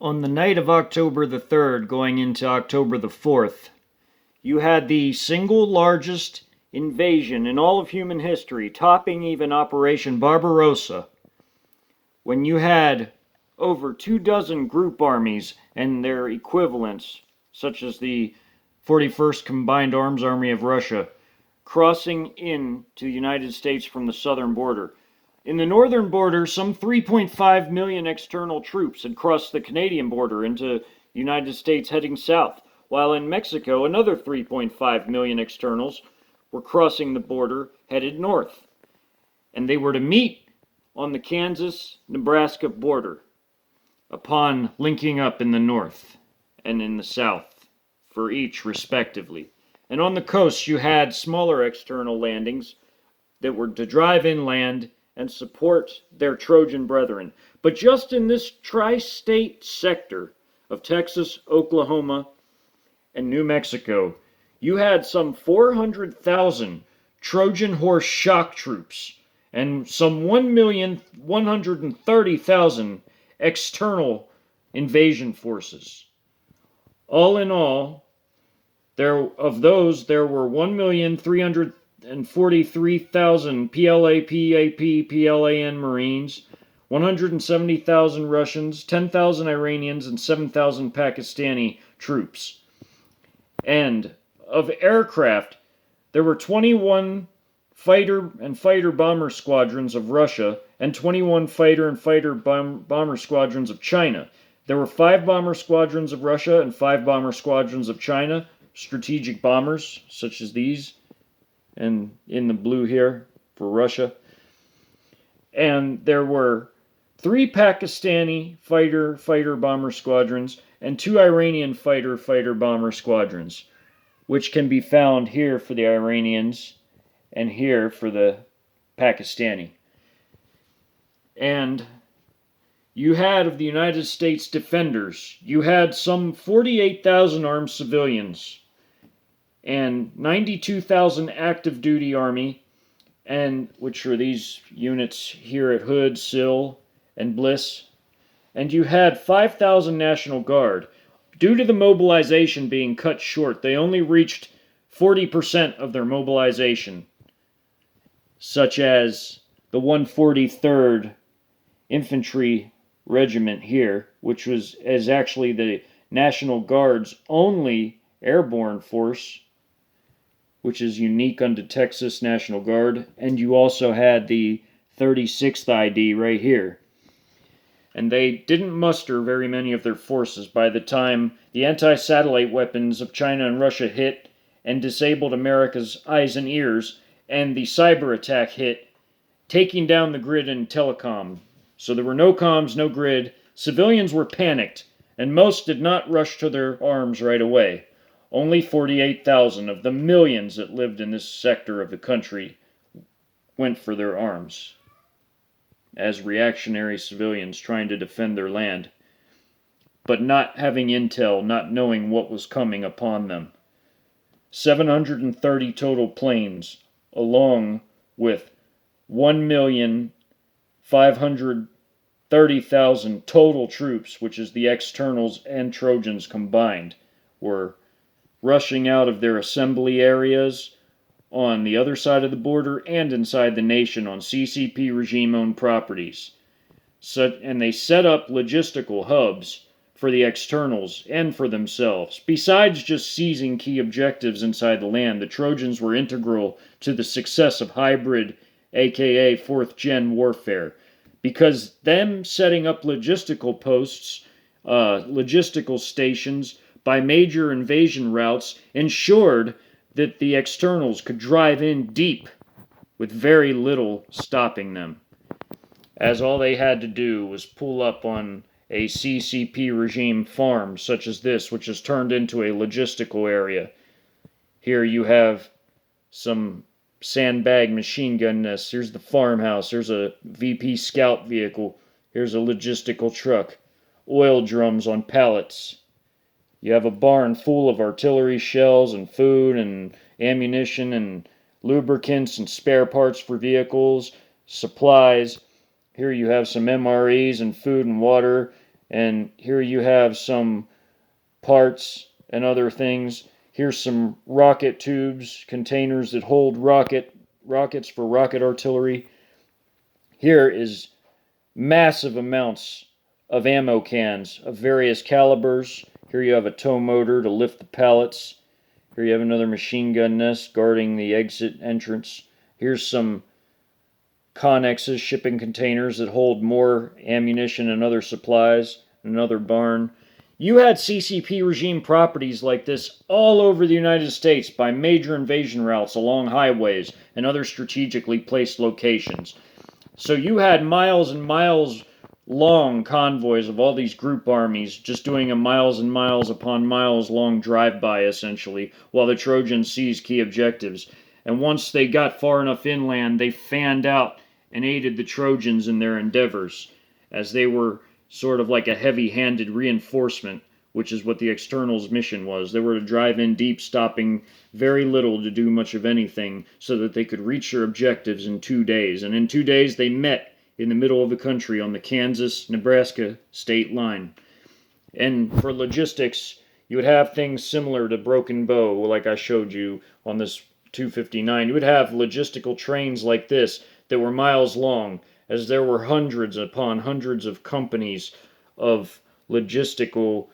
On the night of October the 3rd, going into October the 4th, you had the single largest invasion in all of human history, topping even Operation Barbarossa, when you had over 24 group armies and their equivalents, such as the 41st Combined Arms Army of Russia, crossing into the United States from the southern border. In the northern border, some 3.5 million external troops had crossed the Canadian border into the United States heading south, while in Mexico, another 3.5 million externals were crossing the border headed north. And they were to meet on the Kansas-Nebraska border upon linking up in the north and in the south for each respectively. And on the coast you had smaller external landings that were to drive inland and support their Trojan brethren. But just in this tri-state sector of Texas, Oklahoma, and New Mexico, you had some 400,000 Trojan horse shock troops and some 1,130,000 external invasion forces. All in all, there were 1,343,000 PLA, PAP, PLAN Marines, 170,000 Russians, 10,000 Iranians, and 7,000 Pakistani troops. And of aircraft, there were 21 fighter and fighter bomber squadrons of Russia and 21 fighter and fighter bomber squadrons of China. There were 5 bomber squadrons of Russia and 5 bomber squadrons of China, strategic bombers such as these, and in the blue here for Russia. And there were 3 Pakistani fighter bomber squadrons and 2 Iranian fighter bomber squadrons, which can be found here for the Iranians and here for the Pakistani. And you had of the United States defenders, you had some 48,000 armed civilians and 92,000 active duty army, and which are these units here at Hood, Sill, and Bliss. And you had 5,000 National Guard. Due to the mobilization being cut short, they only reached 40% of their mobilization, such as the 143rd Infantry Regiment here, which is actually the National Guard's only airborne force, which is unique unto Texas National Guard. And you also had the 36th ID right here. And they didn't muster very many of their forces by the time the anti-satellite weapons of China and Russia hit and disabled America's eyes and ears, and the cyber attack hit, taking down the grid and telecom. So there were no comms, no grid. Civilians were panicked, and most did not rush to their arms right away. Only 48,000 of the millions that lived in this sector of the country went for their arms as reactionary civilians trying to defend their land, but not having intel, not knowing what was coming upon them. 730 total planes, along with 1,530,000 total troops, which is the externals and Trojans combined, were rushing out of their assembly areas on the other side of the border and inside the nation on CCP regime-owned properties. And they set up logistical hubs for the externals and for themselves. Besides just seizing key objectives inside the land, the Trojans were integral to the success of hybrid, aka 4th gen warfare, because them setting up logistical posts, logistical stations by major invasion routes ensured that the externals could drive in deep with very little stopping them, as all they had to do was pull up on a CCP regime farm such as this, which is turned into a logistical area. Here you have some sandbag machine gun nests. Here's the farmhouse. There's a VP scout vehicle. Here's a logistical truck. Oil drums on pallets. You have a barn full of artillery shells and food and ammunition and lubricants and spare parts for vehicles, supplies. Here you have some MREs and food and water, And here you have some parts and other things. Here's some rocket tubes, containers that hold rockets for rocket artillery. Here is massive amounts of ammo cans of various calibers. Here you have a tow motor to lift the pallets. Here you have another machine gun nest guarding the exit entrance. Here's some connexes, shipping containers that hold more ammunition and other supplies. Another barn. You had CCP regime properties like this all over the United States by major invasion routes along highways and other strategically placed locations. So you had miles and miles long convoys of all these group armies just doing a miles and miles upon miles long drive-by, essentially, while the Trojans seized key objectives. And once they got far enough inland, they fanned out and aided the Trojans in their endeavors, as they were sort of like a heavy-handed reinforcement, which is what the externals' mission was. They were to drive in deep, stopping very little to do much of anything, so that they could reach their objectives in 2 days. And in 2 days, they met in the middle of the country on the Kansas-Nebraska state line. And for logistics, you would have things similar to Broken Bow, like I showed you on this 259. You would have logistical trains like this that were miles long, as there were hundreds upon hundreds of companies of logistical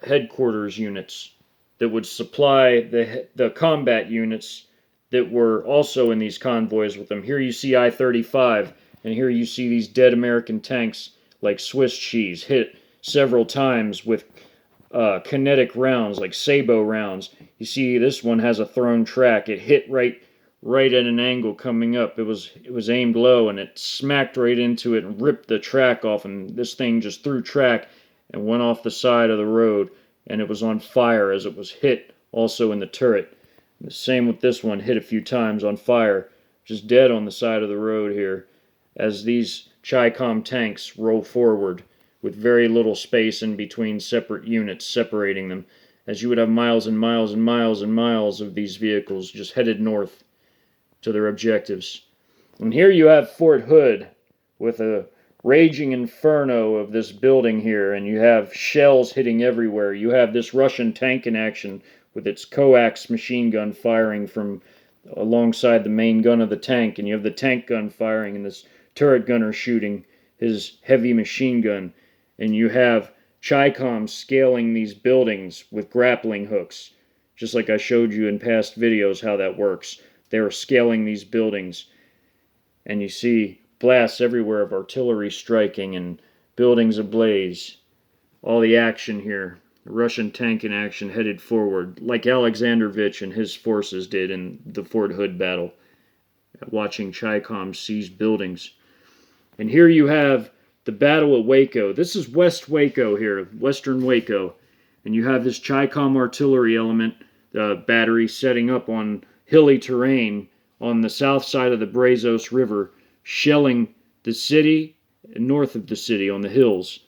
headquarters units that would supply the combat units that were also in these convoys with them. Here you see I-35, and here you see these dead American tanks like Swiss cheese hit several times with kinetic rounds like sabot rounds. You see this one has a thrown track. It hit right at an angle coming up. It was aimed low, and it smacked right into it and ripped the track off, and this thing just threw track and went off the side of the road, and it was on fire as it was hit also in the turret. The same with this one, hit a few times on fire, just dead on the side of the road here, as these Chi-Com tanks roll forward with very little space in between separate units separating them, as you would have miles and miles and miles and miles of these vehicles just headed north to their objectives. And here you have Fort Hood with a raging inferno of this building here, and you have shells hitting everywhere. You have this Russian tank in action with its coax machine gun firing from alongside the main gun of the tank, and you have the tank gun firing and this turret gunner shooting his heavy machine gun, and you have Chi-Com scaling these buildings with grappling hooks, just like I showed you in past videos how that works. They are scaling these buildings, and you see blasts everywhere of artillery striking and buildings ablaze. All the action here. The Russian tank in action headed forward, like Alexandrovich and his forces did in the Fort Hood battle, watching Chi-Com seize buildings. And here you have the Battle of Waco. This is West Waco here, Western Waco. And you have this Chi-Com artillery element, the battery setting up on hilly terrain on the south side of the Brazos River, shelling the city and north of the city on the hills.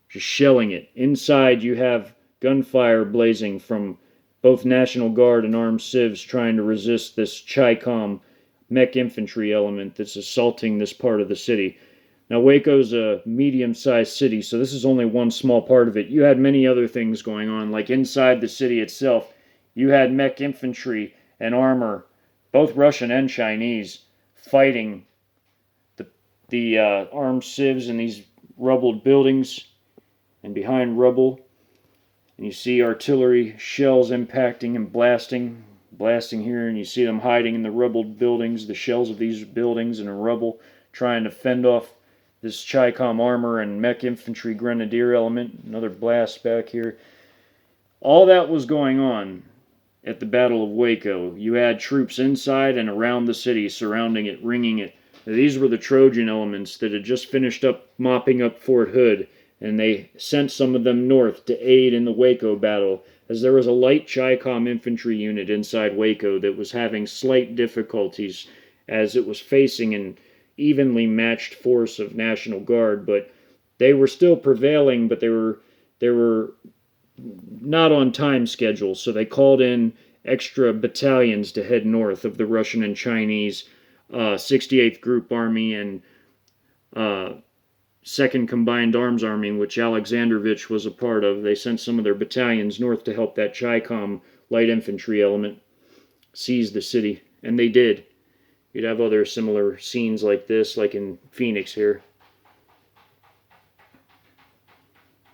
Just shelling it. Inside you have gunfire blazing from both National Guard and armed civs trying to resist this Chi-Com mech infantry element that's assaulting this part of the city. Now, Waco's a medium-sized city, so this is only one small part of it. You had many other things going on, like inside the city itself. You had mech infantry and armor, both Russian and Chinese, fighting the armed civs in these rubbled buildings and behind rubble. And you see artillery shells impacting and blasting here, and you see them hiding in the rubbled buildings, the shells of these buildings and in rubble, trying to fend off this Chi-Com armor and mech infantry grenadier element. Another blast back here. All that was going on at the Battle of Waco. You had troops inside and around the city, surrounding it, ringing it. These were the Trojan elements that had just finished up mopping up Fort Hood, and they sent some of them north to aid in the Waco battle, as there was a light Chi-Com infantry unit inside Waco that was having slight difficulties as it was facing an evenly matched force of National Guard, but they were still prevailing, but they were not on time schedule, so they called in extra battalions to head north of the Russian and Chinese 68th Group Army and Second Combined Arms Army, which Alexandrovich was a part of. They sent some of their battalions north to help that Chi-Com light infantry element seize the city, and they did. You'd have other similar scenes like this, like in Phoenix here.